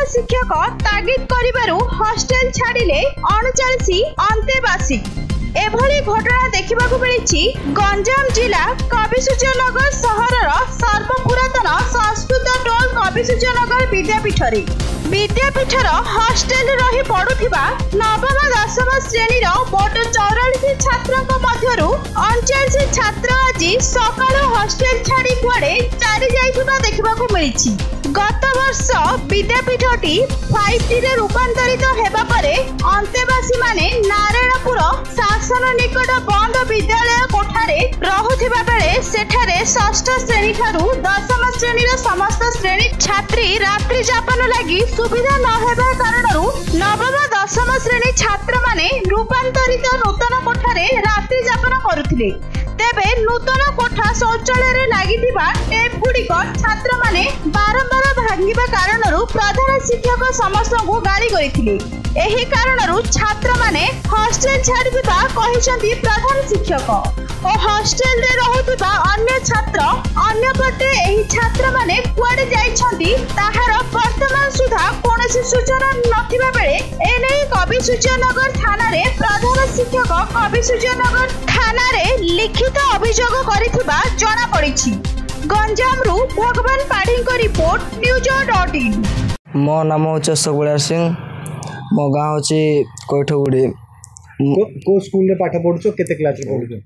प्रधान शिक्षक तागिद करिबारु हॉस्टल छाड़िले 39 अंतेवासी। एभली घटना देखा मिली गंजाम जिला कविसूर्यनगर सहरर सर्वपुरातन संस्कृत टोल कविसूर्यनगर विद्यापीठ विद्यापीठर हॉस्टेल रही पड़ुथिबा नवम दशम श्रेणीर मोट 44 छात्रक मध्यरु 39 छात्र आज सकाळ हॉस्टेल छाड़ी कुआडे चाली जाइथिबा देखिबाकू मिलिछि। गत वर्ष विद्यापीठटी 5T रे रूपांतरित हेबा परे अंतेवासी माने नारायणपुर शासन निकट बंद विद्यालय कोठारे रहुथिबा बेले सेठारे षष्ठ श्रेणी ठारू दशम श्रेणीर समस्त श्रेणी छात्री रात्रि जापन लागि सुविधा न हेबा कारणरू नवम दशम श्रेणी छात्र माने रूपांतरित नूतन कोठारे रात्रि जापन करुथिले। तेबे नूतन कोठा शौचालय रे लागिथिबा टेप गुडिक छात्र माने बारंबार भांगिबा कारणरू प्रधान शिक्षक समस्त को गाली गरिथिले। एही कारणरू छात्र माने हॉस्टेल छाड़िबा कहिसंती प्रधान शिक्षक और हॉस्टेल रे रहुथिबा अन्य छात्र अन्य पटे एही छात्र माने कुआडे जाइछंती ताहार वर्तमान सुधा कोनोसी सूचना नथिबा बेले एनै कविसूर्यनगर थाना रे प्रधान शिक्षक कविसूर्यनगर थाना रे लिखित अभियोग करिथिबा जणा पड़िछि। गंजाम रु भगवान पाढ़ी को रिपोर्ट न्यूज.in। मो नाम होचे सकबुला सिंह, मो गाँव होची कोठगुड़ी। को स्कूल रे पाठ पढुछो, केते क्लास रे पढुछो?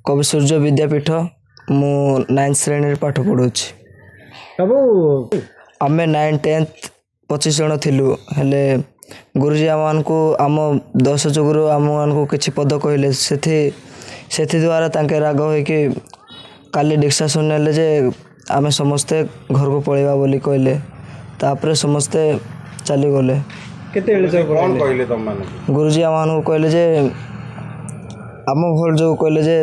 कविसूर्य विद्यापीठ मु 9th श्रेणी रे पाठ पढुछि। तब आमे 9th 10th 25 जण थिलु, हेले गुरुजी आमान को आम 10 जोगुरु आमान को किछि पद कहले सेथि द्वारा तांके राग होय कि काली डिक्सासन नेले जे आमे समस्ते घर को पळेबा बोली कहले। तापरे समस्ते चली गले। केते एले सब कोन कहले तम माने? गुरुजी आमान को कहले जे आम भल जो कहले जे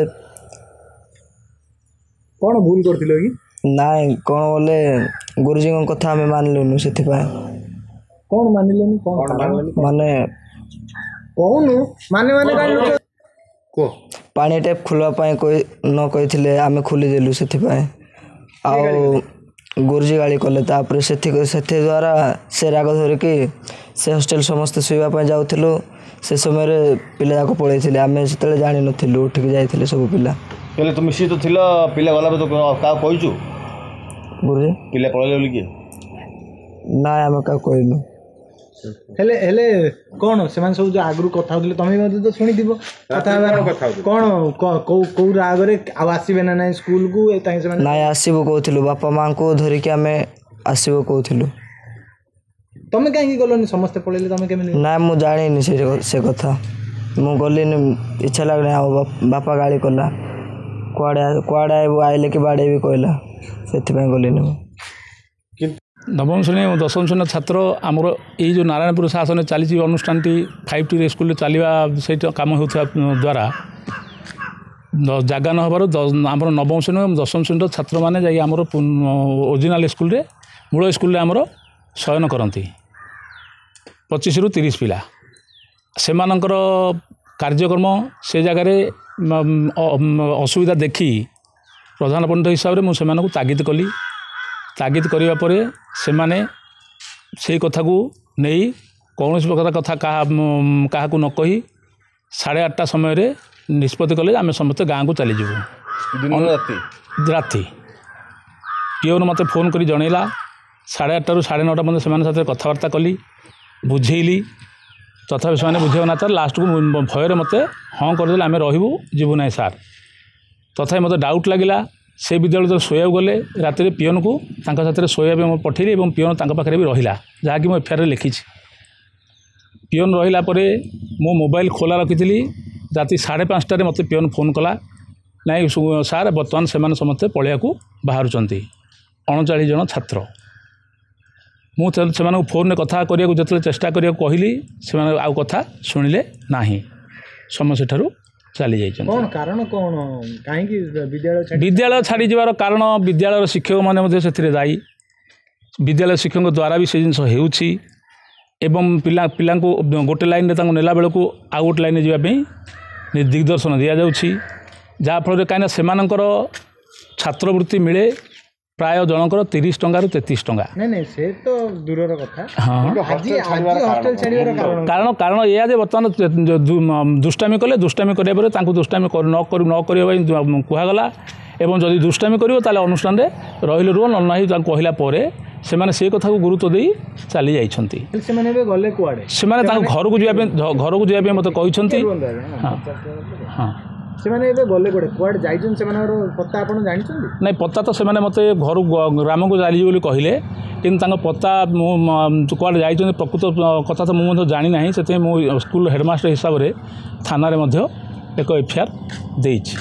कोन भूल करथिलो कि नाय कोन बोले गुरुजी को कथा हमें मान लेनु सेथि पाए। कोन मानिलोनी कोन माने कोनु माने काई को पानी टेप खुलवा पाए कोई न कहिथिले आमे खुली देलु सेथि पाए। आ गुरुजी गाली कले तापर सेथि द्वारा से राग धर कि से हॉस्टेल समस्त सुइबा पाए जाउथिलु। से समय रे पिला जाको पळैथिले, आमे सेतले जानि नथिलु, उठिक जाइथिले सब पिला। पहले तुम मिसी तो थिला, पिला गला तो का कहिछु गुरुजी पिला पळले बोली कि ना आमे का कहलु। हेले कोन सेमान सब जो आगरु कथा होतले तमे मते तो सुनि दिबो कथा कोन को राग रे आवासीबे ना नै स्कूल को ए ताई सेमान ना आसीबो कहथिलु, बापा मां को धरि के आमे आसीबो कहथिलु। तमे काहे गलोनी समस्त पळेले तमे केमे ना मु जानि नि से कथा मु गली इच्छा लागले। आ बापा गाली कला कुआडे आइले कि बाडे भी कहला, सेथि पय गली नि। नवम श्रेणी और दशम श्रेणी छात्र आमर ये जो नारायणपुर शासन चली अनुष्ठान 5T स्कूल चलवा से कम हो द्वारा जगह न हबार आमर नवम श्रेणी और दशम श्रेणी छात्र मैंने जा ओरिजिनाल स्कूल रे मूल स्कूल आमर शयन करती 25 ରୁ 30 पिला से कार्यक्रम से जगार असुविधा देखी प्रधान पंडित हिसाब से मुझे तागिद कली। तागिद करने पर से माने से कथा को नहीं कौन प्रकार कथा क्या न कही 8:30 समय निष्पत्ति कले आम समस्त गाँव को चलीजु। राति पिओन मत फोन कर जनइला 8:30 ରୁ 9:30 पर्यटन से कथबार्ता कली, बुझेली, तथापि से बुझे ना तो लास्ट को भयर मत हाँ करदे आम रहबू जीवु ना सार। तथा मत डाउट लगिला से विद्यालय जो शोया गले रात पिओन को साथ शोया पठेली और पिओन पाखे भी रहा जहाँकि मुझे FIR लिखी। पिओन रहा मो मोबाइल खोला रखी राति 5:30 मत पिओन फोन कला नाई सार बर्तमान से समस्ते पलिया को बाहर 39 जन छात्र। मुझे फोन में कथा करने जो चेष्टा करने कहली से आउ कथा शुणिले ना समस्या ठारू चली जाइए। कौन कारण कौन कहीं विद्यालय छाड़ी जावार कारण विद्यालय शिक्षक मैंने से दायी। विद्यालय शिक्षक द्वारा भी से जिन एवं पिला गोटे लाइन में नेला बेलू आउ गोटे लाइन जावाई दिग्दर्शन दि जाऊँगी जहाँफल कहीं से छात्रवृत्ति मिले ପ୍ରାୟ ଜଣଙ୍କର 30 ଟଙ୍କାରୁ 33 ଟଙ୍କା। ନାଇଁ ନାଇଁ ସେ ତ ଦୂରର କଥା। ହଁ ଆଜି ହଷ୍ଟେଲ ଛାଡ଼ିବାର କାରଣ କାରଣ ଏଇଆ ଯେ ବର୍ତ୍ତମାନ ଦୁଷ୍ଟାମି କଲେ, ଦୁଷ୍ଟାମି କରିବା ପରେ ତାଙ୍କୁ ଦୁଷ୍ଟାମି ନ କରିବା ପାଇଁ କୁହାଗଲା ଏବଂ ଯଦି ଦୁଷ୍ଟାମି କରିବ ତାହେଲେ ଅନୁଷ୍ଠାନରେ ରହିଲେ ରୁହ ନ ନାହିଁ ତାଙ୍କୁ କହିଲା ପରେ ସେମାନେ ସେ କଥାକୁ ଗୁରୁତ୍ୱ ଦେଇ ଚାଲି ଯାଇଛନ୍ତି। ସେମାନେ ଏବେ ଗଲେ କୁଆଡ଼େ? ସେମାନେ ତାଙ୍କ ଘରକୁ ଯିବା ପାଇଁ ମୋତେ କହିଛନ୍ତି। ହଁ ସେମାନେ ଏବେ ଗଲେ କୁଆଡ଼େ ଯାଇଛନ୍ତି ସେମାନଙ୍କର ପତା ଆପଣ ଜାଣିଛନ୍ତି? ନାଇଁ ପତା ତ ସେମାନେ ମୋତେ ଘରୁ ଗ୍ରାମକୁ ଚାଲିଯିବେ ବୋଲି କହିଲେ, କିନ୍ତୁ ତାଙ୍କ ପତା ମୁଁ କୁଆଡ଼େ ଯାଇଛନ୍ତି ପ୍ରକୃତ କଥା ତ ମୁଁ ମଧ୍ୟ ଜାଣିନାହିଁ। ସେଥିପାଇଁ ମୁଁ ସ୍କୁଲ ହେଡ଼ମାଷ୍ଟର ହିସାବରେ ଥାନାରେ ମଧ୍ୟ ଏକ FIR ଦେଇଛି।